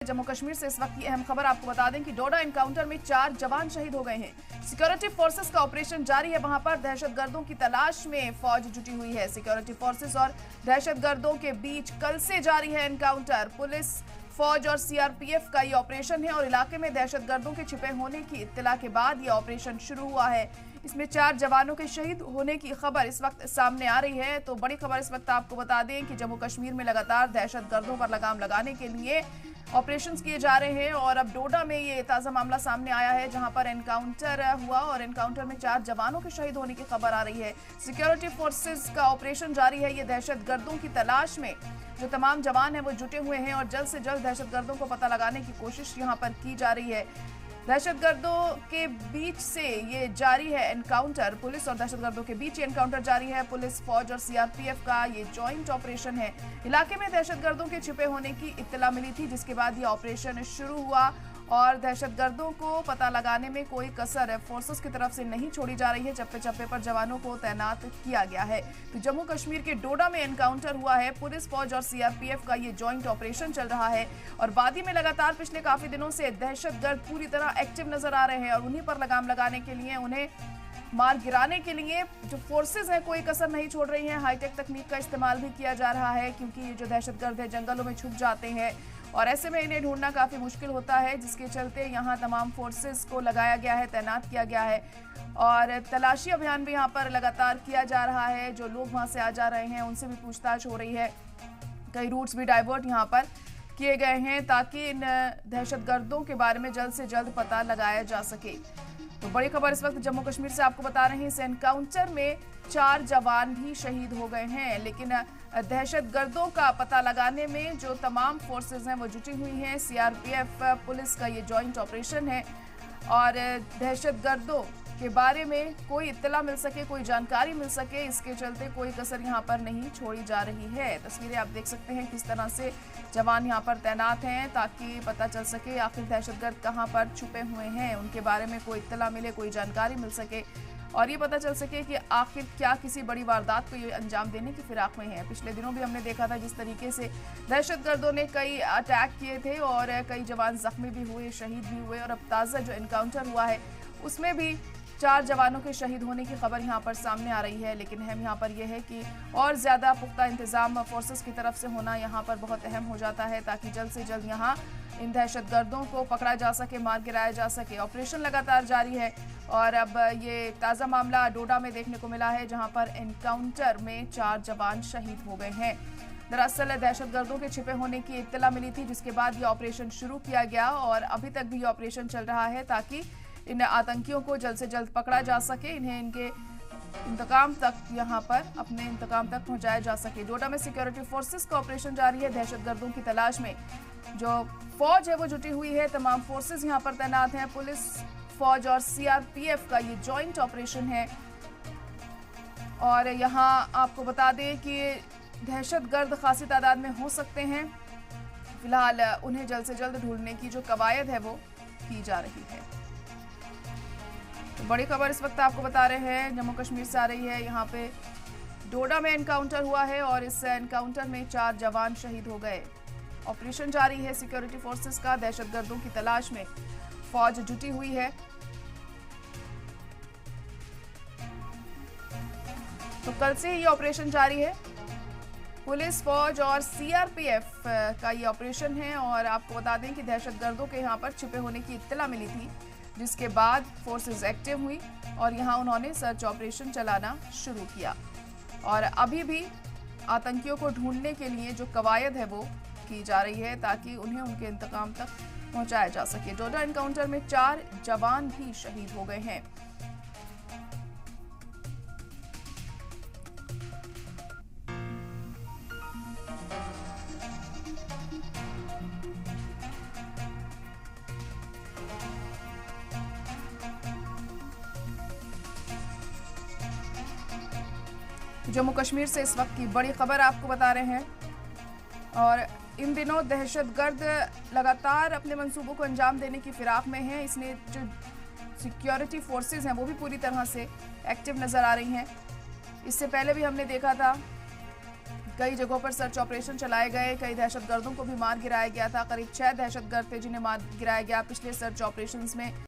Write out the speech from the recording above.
जम्मू कश्मीर से इस वक्त की अहम खबर आपको बता दें कि डोडा एनकाउंटर में 4 जवान शहीद हो गए हैं। सिक्योरिटी फोर्सेस का ऑपरेशन जारी है। वहां पर दहशतगर्दों की तलाश में फौज जुटी हुई है। सिक्योरिटी फोर्सेस और दहशतगर्दों के बीच कल से जारी है एनकाउंटर। पुलिस, फौज और सीआरपीएफ का ये ऑपरेशन है और इलाके में दहशतगर्दों के छिपे होने की इत्तला के बाद ये ऑपरेशन शुरू हुआ है। इसमें 4 जवानों के शहीद होने की खबर इस वक्त सामने आ रही है। तो बड़ी खबर इस वक्त आपको बता दें कि जम्मू कश्मीर में लगातार दहशतगर्दों पर लगाम लगाने के लिए ऑपरेशंस किए जा रहे हैं और अब डोडा में ये ताज़ा मामला सामने आया है, जहां पर एनकाउंटर हुआ और एनकाउंटर में 4 जवानों के शहीद होने की खबर आ रही है। सिक्योरिटी फोर्सेस का ऑपरेशन जारी है। ये दहशतगर्दों की तलाश में जो तमाम जवान हैं वो जुटे हुए हैं और जल्द से जल्द दहशतगर्दों को पता लगाने की कोशिश यहां पर की जा रही है। दहशतगर्दों के बीच से ये जारी है एनकाउंटर। पुलिस और दहशतगर्दों के बीच ये एनकाउंटर जारी है। पुलिस, फौज और सीआरपीएफ का ये जॉइंट ऑपरेशन है। इलाके में दहशतगर्दों के छिपे होने की इत्तला मिली थी, जिसके बाद ये ऑपरेशन शुरू हुआ और दहशतगर्दों को पता लगाने में कोई कसर फोर्सेस की तरफ से नहीं छोड़ी जा रही है। चप्पे चप्पे पर जवानों को तैनात किया गया है। तो जम्मू कश्मीर के डोडा में एनकाउंटर हुआ है। पुलिस, फौज और सीआरपीएफ का ये जॉइंट ऑपरेशन चल रहा है और वादी में लगातार पिछले काफी दिनों से दहशतगर्द पूरी तरह एक्टिव नजर आ रहे हैं और उन्हीं पर लगाम लगाने के लिए, उन्हें मार गिराने के लिए जो फोर्सेस हैं कोई कसर नहीं छोड़ रही हैं। हाईटेक तकनीक का इस्तेमाल भी किया जा रहा है, क्योंकि ये जो दहशतगर्द है जंगलों में छुप जाते हैं और ऐसे में इन्हें ढूंढना काफी मुश्किल होता है, जिसके चलते यहाँ तमाम फोर्सेस को लगाया गया है, तैनात किया गया है और तलाशी अभियान भी यहाँ पर लगातार किया जा रहा है। जो लोग वहां से आ जा रहे हैं उनसे भी पूछताछ हो रही है। कई रूट्स भी डाइवर्ट यहाँ पर किए गए हैं ताकि इन दहशतगर्दों के बारे में जल्द से जल्द पता लगाया जा सके। तो बड़ी खबर इस वक्त जम्मू कश्मीर से आपको बता रहे हैं। इस एनकाउंटर में 4 जवान भी शहीद हो गए हैं, लेकिन दहशतगर्दों का पता लगाने में जो तमाम फोर्सेस हैं वो जुटी हुई हैं। सीआरपीएफ, पुलिस का ये जॉइंट ऑपरेशन है और दहशतगर्दों के बारे में कोई इत्तला मिल सके, कोई जानकारी मिल सके, इसके चलते कोई कसर यहाँ पर नहीं छोड़ी जा रही है। तस्वीरें आप देख सकते हैं किस तरह से जवान यहाँ पर तैनात हैं ताकि पता चल सके आखिर दहशतगर्द कहाँ पर छुपे हुए हैं, उनके बारे में कोई इत्तला मिले, कोई जानकारी मिल सके और ये पता चल सके कि आखिर क्या किसी बड़ी वारदात को ये अंजाम देने की फिराक में है। पिछले दिनों भी हमने देखा था जिस तरीके से दहशतगर्दों ने कई अटैक किए थे और कई जवान जख्मी भी हुए, शहीद भी हुए और अब ताज़ा जो एनकाउंटर हुआ है उसमें भी 4 जवानों के शहीद होने की खबर यहाँ पर सामने आ रही है। लेकिन अहम यहाँ पर यह है कि और ज़्यादा पुख्ता इंतजाम फोर्सेस की तरफ से होना यहाँ पर बहुत अहम हो जाता है ताकि जल्द से जल्द यहाँ इन दहशतगर्दों को पकड़ा जा सके, मार गिराया जा सके। ऑपरेशन लगातार जारी है और अब ये ताज़ा मामला डोडा में देखने को मिला है, जहाँ पर एनकाउंटर में 4 जवान शहीद हो गए हैं। दरअसल दहशतगर्दों के छिपे होने की इत्तला मिली थी, जिसके बाद ये ऑपरेशन शुरू किया गया और अभी तक भी ये ऑपरेशन चल रहा है ताकि इन आतंकियों को जल्द से जल्द पकड़ा जा सके, इन्हें इनके इंतकाम तक यहाँ पर अपने इंतकाम तक पहुँचाया जा सके। डोडा में सिक्योरिटी फोर्सेस का ऑपरेशन जारी है। दहशतगर्दों की तलाश में जो फौज है वो जुटी हुई है, तमाम फोर्सेस यहाँ पर तैनात हैं। पुलिस, फौज और सीआरपीएफ का ये जॉइंट ऑपरेशन है और यहाँ आपको बता दें कि दहशतगर्द खासी तादाद में हो सकते हैं। फिलहाल उन्हें जल्द से जल्द ढूंढने की जो कवायद है वो की जा रही है। तो बड़ी खबर इस वक्त आपको बता रहे हैं जम्मू कश्मीर से आ रही है। यहाँ पे डोडा में एनकाउंटर हुआ है और इस एनकाउंटर में 4 जवान शहीद हो गए। ऑपरेशन जारी है सिक्योरिटी फोर्सेस का। दहशतगर्दों की तलाश में फौज जुटी हुई है। तो कल से ये ऑपरेशन जारी है। पुलिस, फौज और सीआरपीएफ का ये ऑपरेशन है और आपको बता दें कि दहशतगर्दों के यहाँ पर छिपे होने की इत्तला मिली थी, जिसके बाद फोर्सेस एक्टिव हुई और यहाँ उन्होंने सर्च ऑपरेशन चलाना शुरू किया और अभी भी आतंकियों को ढूंढने के लिए जो कवायद है वो की जा रही है ताकि उन्हें उनके इंतकाम तक पहुंचाया जा सके। डोडा एनकाउंटर में 4 जवान भी शहीद हो गए हैं। जम्मू कश्मीर से इस वक्त की बड़ी खबर आपको बता रहे हैं और इन दिनों दहशतगर्द लगातार अपने मंसूबों को अंजाम देने की फिराक में हैं। इसमें जो सिक्योरिटी फोर्सेस हैं वो भी पूरी तरह से एक्टिव नज़र आ रही हैं। इससे पहले भी हमने देखा था कई जगहों पर सर्च ऑपरेशन चलाए गए, कई दहशतगर्दों को भी मार गिराया गया था। करीब 6 दहशतगर्द थे जिन्हें मार गिराया गया पिछले सर्च ऑपरेशंस में।